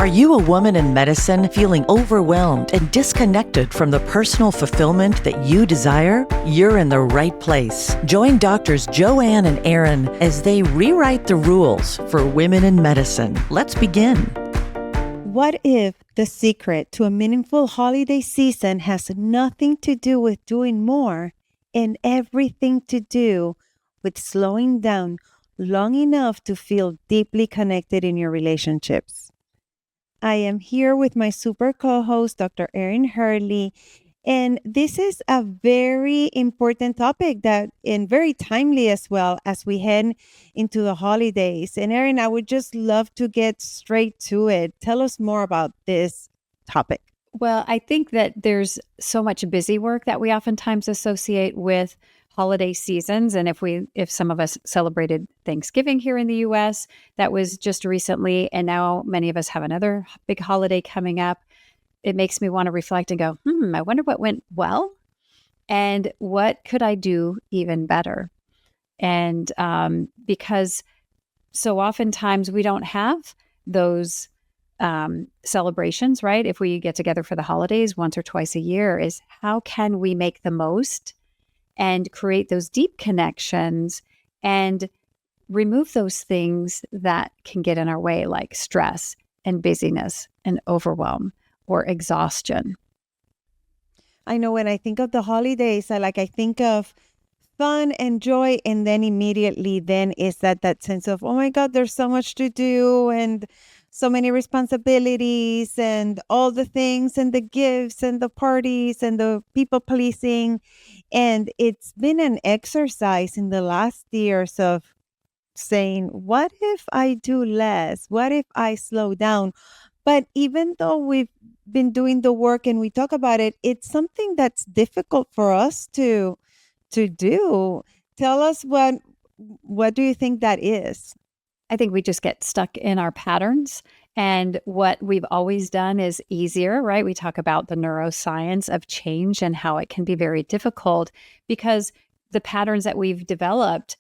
you a woman in medicine feeling overwhelmed and disconnected from the personal fulfillment that you desire? You're in the right place. Join Doctors Joanne and Aaron as they rewrite the rules for women in medicine. Let's begin. What if the secret to a meaningful holiday season has nothing to do with doing more and everything to do with slowing down long enough to feel deeply connected in your relationships? I am here with my super co-host, Dr. Erin Hurley, and this is a very important topic and very timely as well as we head into the holidays. And Erin, I would just love to get straight to it. Tell us more about this topic. Well, I think that there's so much busy work that we oftentimes associate with holiday seasons. And if some of us celebrated Thanksgiving here in the US, that was just recently, and now many of us have another big holiday coming up, it makes me want to reflect and go, I wonder what went well and what could I do even better? And because so oftentimes we don't have those celebrations, right? If we get together for the holidays once or twice a year, is how can we make the most and create those deep connections and remove those things that can get in our way, like stress and busyness and overwhelm or exhaustion. I know when I think of the holidays, I think of fun and joy, and then immediately then is that sense of, oh my God, there's so much to do and so many responsibilities and all the things and the gifts and the parties and the people pleasing. And it's been an exercise in the last years of saying, what if I do less? What if I slow down? But even though we've been doing the work and we talk about it, it's something that's difficult for us to do. Tell us what do you think that is? I think we just get stuck in our patterns. And what we've always done is easier, right? We talk about the neuroscience of change and how it can be very difficult because the patterns that we've developed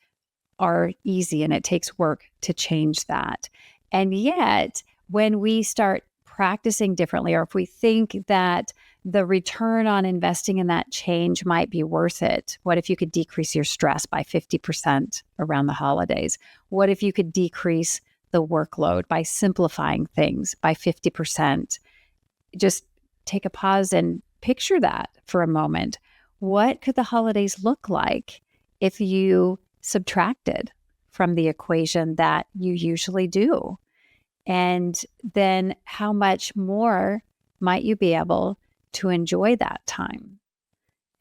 are easy and it takes work to change that. And yet, when we start practicing differently, or if we think that the return on investing in that change might be worth it. What if you could decrease your stress by 50% around the holidays? What if you could decrease the workload by simplifying things by 50%? Just take a pause and picture that for a moment. What could the holidays look like if you subtracted from the equation that you usually do? And then how much more might you be able to enjoy that time?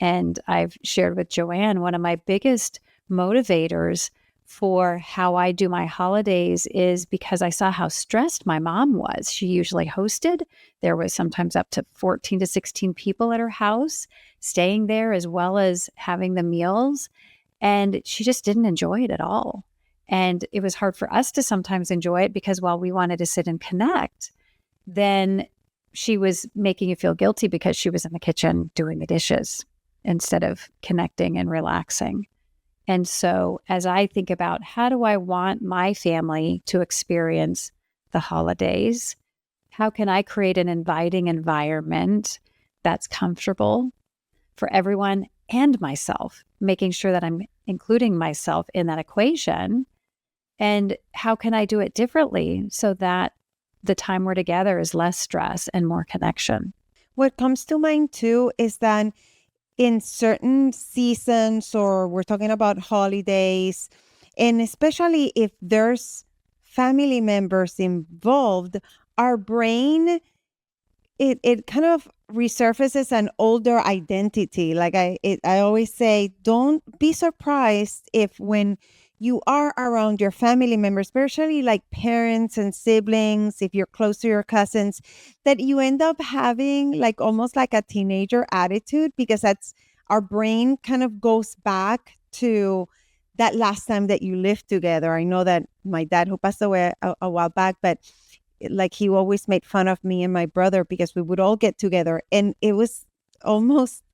And I've shared with Joanne, one of my biggest motivators for how I do my holidays is because I saw how stressed my mom was. She usually hosted. There was sometimes up to 14 to 16 people at her house, staying there as well as having the meals. And she just didn't enjoy it at all. And it was hard for us to sometimes enjoy it because while we wanted to sit and connect, then she was making you feel guilty because she was in the kitchen doing the dishes instead of connecting and relaxing. And so as I think about how do I want my family to experience the holidays, how can I create an inviting environment that's comfortable for everyone and myself, making sure that I'm including myself in that equation? And how can I do it differently so that the time we're together is less stress and more connection? What comes to mind too is that in certain seasons, or we're talking about holidays, and especially if there's family members involved, our brain, it kind of resurfaces an older identity. Like I always say, don't be surprised if when you are around your family members, especially like parents and siblings, if you're close to your cousins, that you end up having like almost like a teenager attitude, because that's our brain kind of goes back to that last time that you lived together. I know that my dad, who passed away a while back, but like he always made fun of me and my brother because we would all get together, and it was almost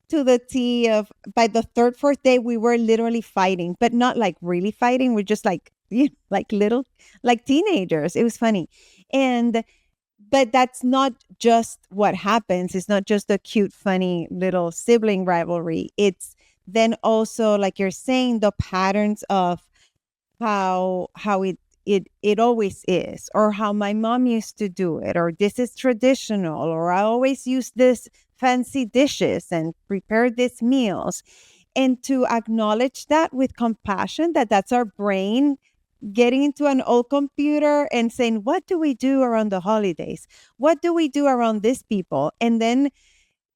to the T of by the third, fourth day, we were literally fighting, but not like really fighting. We're just like, like little, like teenagers. It was funny. And But that's not just what happens. It's not just a cute, funny little sibling rivalry. It's then also, like you're saying, the patterns of how it always is, or how my mom used to do it, or this is traditional, or I always use this fancy dishes and prepare these meals. And to acknowledge that with compassion, that that's our brain getting into an old computer and saying, what do we do around the holidays? What do we do around these people? And then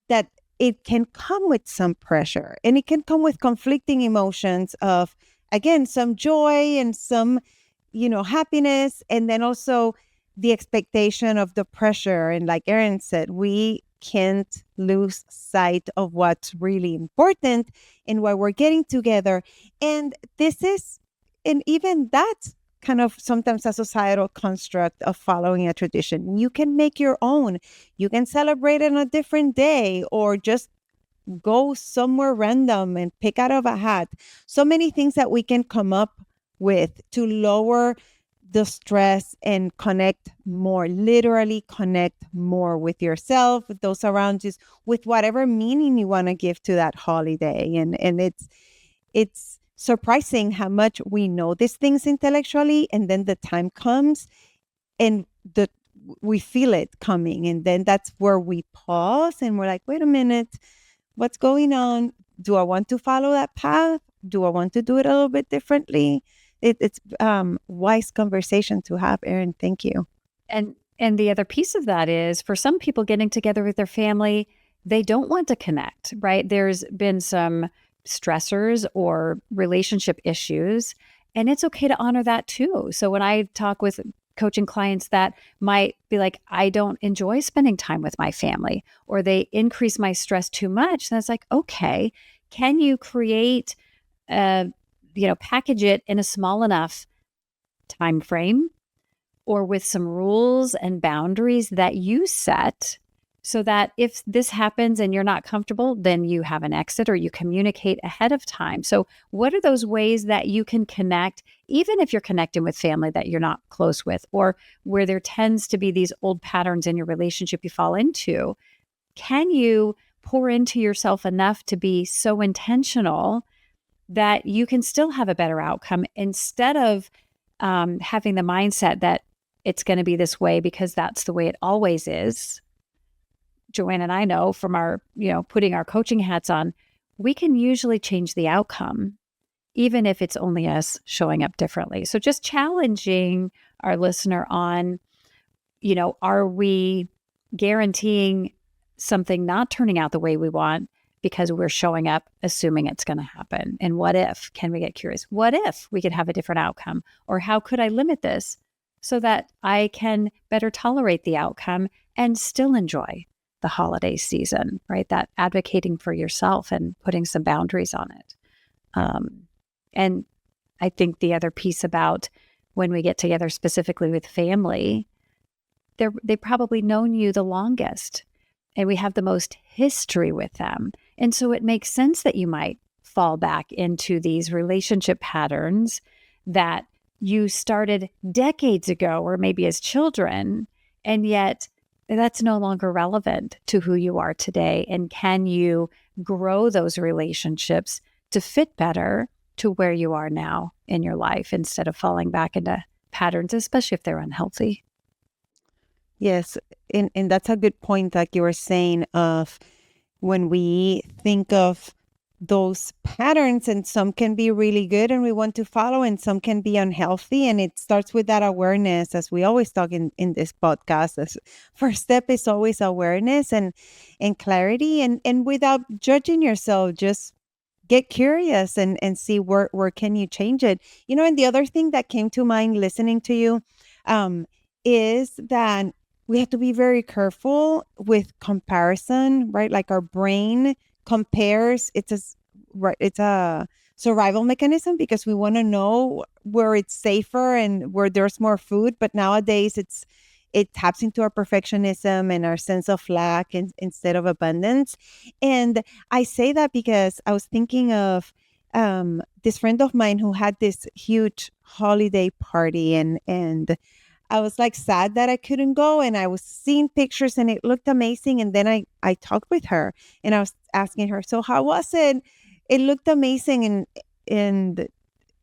that it can come with some pressure, and it can come with conflicting emotions of, again, some joy and some, happiness. And then also the expectation of the pressure. And like Erin said, we can't lose sight of what's really important and why we're getting together. And this is, and even that's kind of sometimes a societal construct of following a tradition. You can make your own. You can celebrate on a different day, or just go somewhere random and pick out of a hat. So many things that we can come up with to lower the stress and connect more, literally connect more with yourself, with those around you, with whatever meaning you want to give to that holiday. And it's surprising how much we know these things intellectually, and then the time comes and we feel it coming, and then that's where we pause and we're like, wait a minute, what's going on? Do I want to follow that path? Do I want to do it a little bit differently? It's wise conversation to have, Erin. Thank you. And the other piece of that is, for some people, getting together with their family, they don't want to connect, right? There's been some stressors or relationship issues, and it's okay to honor that too. So when I talk with coaching clients that might be like, I don't enjoy spending time with my family, or they increase my stress too much, then it's like, okay, can you create package it in a small enough time frame, or with some rules and boundaries that you set, so that if this happens and you're not comfortable, then you have an exit, or you communicate ahead of time. So what are those ways that you can connect, even if you're connecting with family that you're not close with, or where there tends to be these old patterns in your relationship you fall into? Can you pour into yourself enough to be so intentional that you can still have a better outcome, instead of having the mindset that it's going to be this way because that's the way it always is? Joanne and I know from our, putting our coaching hats on, we can usually change the outcome, even if it's only us showing up differently. So just challenging our listener on, are we guaranteeing something not turning out the way we want because we're showing up assuming it's going to happen? And what if? Can we get curious? What if we could have a different outcome? Or how could I limit this so that I can better tolerate the outcome and still enjoy the holiday season, right? That advocating for yourself and putting some boundaries on it. And I think the other piece about when we get together specifically with family, they've probably known you the longest, and we have the most history with them. And so it makes sense that you might fall back into these relationship patterns that you started decades ago, or maybe as children, and yet that's no longer relevant to who you are today. And can you grow those relationships to fit better to where you are now in your life, instead of falling back into patterns, especially if they're unhealthy? Yes. And that's a good point, like you were saying, of when we think of those patterns, and some can be really good and we want to follow, and some can be unhealthy. And it starts with that awareness, as we always talk in this podcast. The first step is always awareness and clarity, and without judging yourself, just get curious and see where can you change it. And the other thing that came to mind listening to you is that we have to be very careful with comparison, right? Like our brain compares. It's a survival mechanism, because we want to know where it's safer and where there's more food. But nowadays it taps into our perfectionism and our sense of lack instead of abundance. And I say that because I was thinking of this friend of mine who had this huge holiday party, and I was like sad that I couldn't go, and I was seeing pictures and it looked amazing. And then I talked with her and I was asking her, so how was it? It looked amazing. And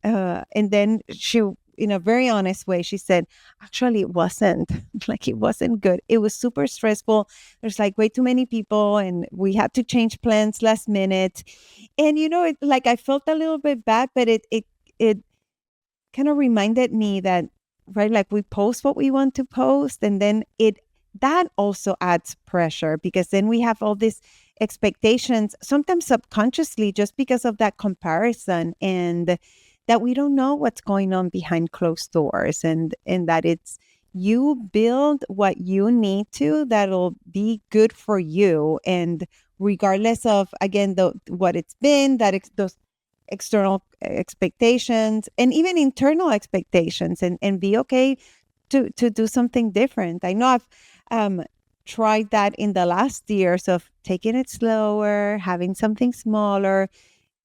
then she, in a very honest way, she said, actually, it wasn't. Like, it wasn't good. It was super stressful. There's like way too many people, and we had to change plans last minute. And like I felt a little bit bad, but it kind of reminded me that, right, like we post what we want to post, and then that also adds pressure, because then we have all these expectations, sometimes subconsciously, just because of that comparison, and that we don't know what's going on behind closed doors, and that it's you build what you need to, that'll be good for you, and regardless of, again, what it's been, those external expectations and even internal expectations, and be okay to do something different. I know I've tried that in the last years of taking it slower, having something smaller,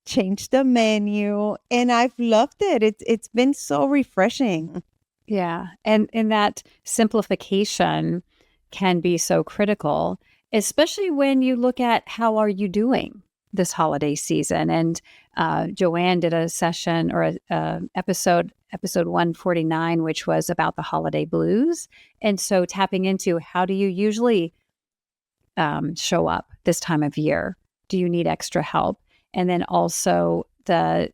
change the menu, and I've loved it. It's been so refreshing. Yeah. And that simplification can be so critical, especially when you look at how are you doing this holiday season. And Joanne did a session or a episode 149, which was about the holiday blues. And so tapping into how do you usually show up this time of year? Do you need extra help? And then also the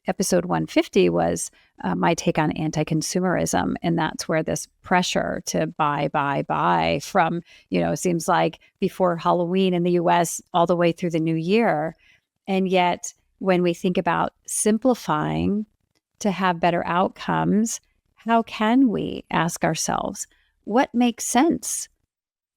episode 150 was my take on anti-consumerism. And that's where this pressure to buy from, it seems like before Halloween in the US all the way through the new year. And yet when we think about simplifying to have better outcomes, how can we ask ourselves, what makes sense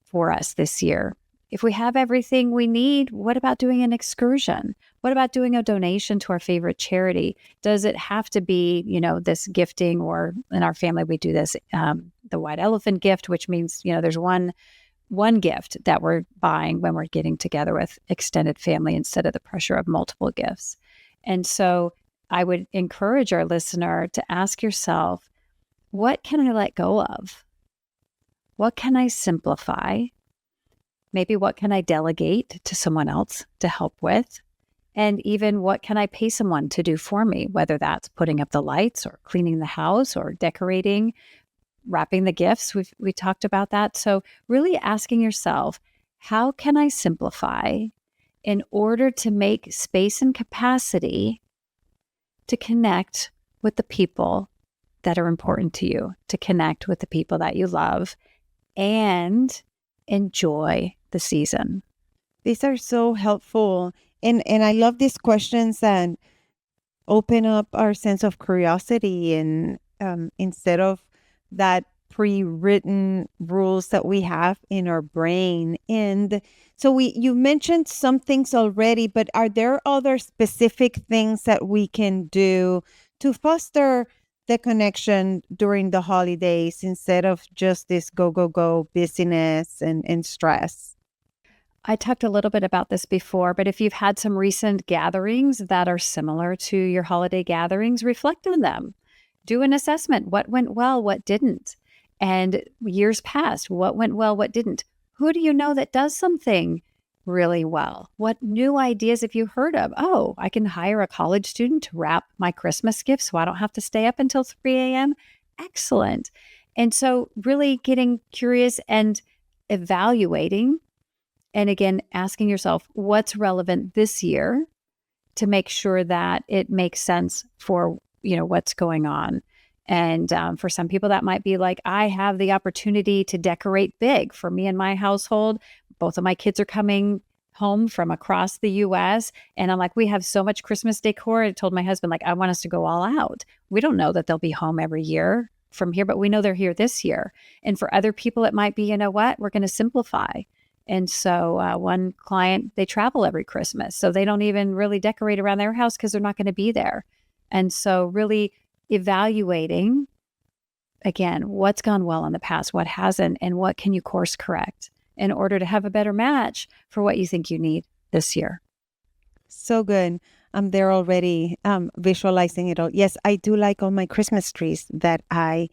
for us this year? If we have everything we need, what about doing an excursion? What about doing a donation to our favorite charity? Does it have to be, this gifting, or in our family, we do this, the white elephant gift, which means, there's one gift that we're buying when we're getting together with extended family instead of the pressure of multiple gifts. And so I would encourage our listener to ask yourself, what can I let go of? What can I simplify? Maybe what can I delegate to someone else to help with? And even what can I pay someone to do for me, whether that's putting up the lights or cleaning the house or decorating, wrapping the gifts. We talked about that. So really asking yourself, how can I simplify in order to make space and capacity to connect with the people that are important to you, to connect with the people that you love, and enjoy the season? These are so helpful. And I love these questions that open up our sense of curiosity, and instead of that pre-written rules that we have in our brain. And so you mentioned some things already, but are there other specific things that we can do to foster the connection during the holidays instead of just this go busyness and stress? I talked a little bit about this before, but if you've had some recent gatherings that are similar to your holiday gatherings, reflect on them. Do an assessment. What went well, what didn't? And years past, what went well, what didn't? Who do you know that does something really well? What new ideas have you heard of? Oh, I can hire a college student to wrap my Christmas gifts so I don't have to stay up until 3 a.m. Excellent. And so really getting curious and evaluating, and again, asking yourself, what's relevant this year to make sure that it makes sense for, what's going on. And for some people, that might be like, I have the opportunity to decorate big. For me and my household, both of my kids are coming home from across the U.S. And I'm like, we have so much Christmas decor. I told my husband, like, I want us to go all out. We don't know that they'll be home every year from here, but we know they're here this year. And for other people, it might be, we're going to simplify. And so one client, they travel every Christmas. So they don't even really decorate around their house because they're not going to be there. And so really evaluating, again, what's gone well in the past, what hasn't, and what can you course correct in order to have a better match for what you think you need this year. So good. I'm there already, visualizing it all. Yes, I do like all my Christmas trees that I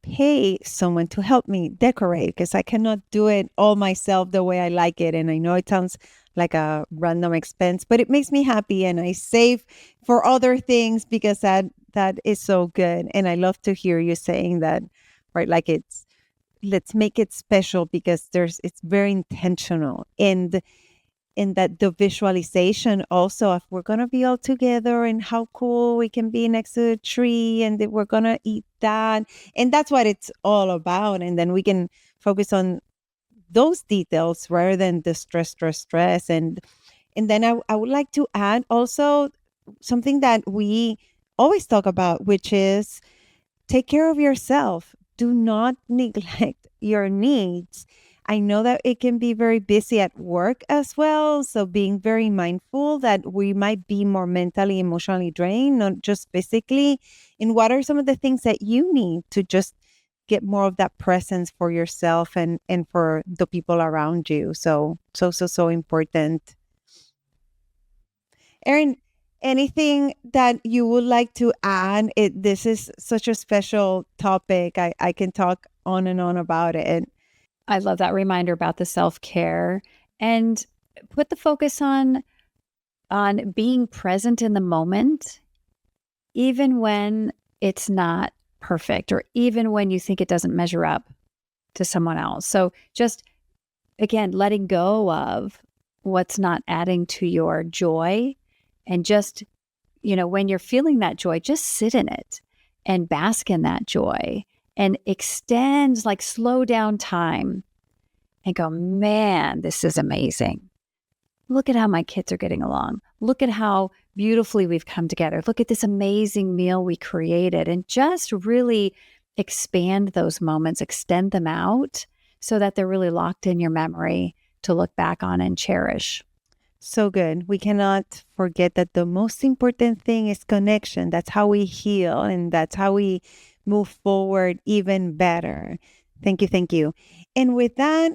pay someone to help me decorate because I cannot do it all myself the way I like it. And I know it sounds like a random expense, but it makes me happy, and I save for other things because that is so good. And I love to hear you saying that, right? Like let's make it special because it's very intentional. And in that the visualization also of we're going to be all together and how cool we can be next to a tree and that we're going to eat that. And that's what it's all about. And then we can focus on those details rather than the stress. And then I would like to add also something that we always talk about, which is take care of yourself. Do not neglect your needs. I know that it can be very busy at work as well. So being very mindful that we might be more mentally, emotionally drained, not just physically. And what are some of the things that you need to just get more of that presence for yourself and for the people around you? So important. Erin, anything that you would like to add? This is such a special topic. I can talk on and on about it. I love that reminder about the self-care, and put the focus on being present in the moment, even when it's not perfect or even when you think it doesn't measure up to someone else. So just, again, letting go of what's not adding to your joy, and just, when you're feeling that joy, just sit in it and bask in that joy. And extend, like slow down time and go, man, this is amazing. Look at how my kids are getting along. Look at how beautifully we've come together. Look at this amazing meal we created. And just really expand those moments, extend them out so that they're really locked in your memory to look back on and cherish. So good. We cannot forget that the most important thing is connection. That's how we heal, and that's how we move forward even better. Thank you. And with that,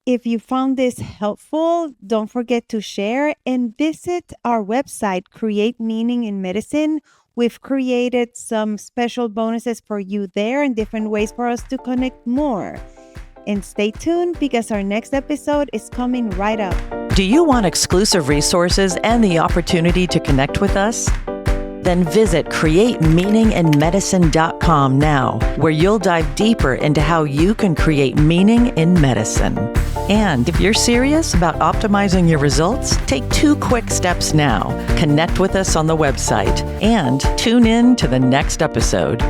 if you found this helpful, don't forget to share and visit our website, Create Meaning in Medicine. We've created some special bonuses for you there and different ways for us to connect more. And stay tuned because our next episode is coming right up. Do you want exclusive resources and the opportunity to connect with us? Then visit createmeaninginmedicine.com now, where you'll dive deeper into how you can create meaning in medicine. And if you're serious about optimizing your results, take 2 quick steps now. Connect with us on the website and tune in to the next episode.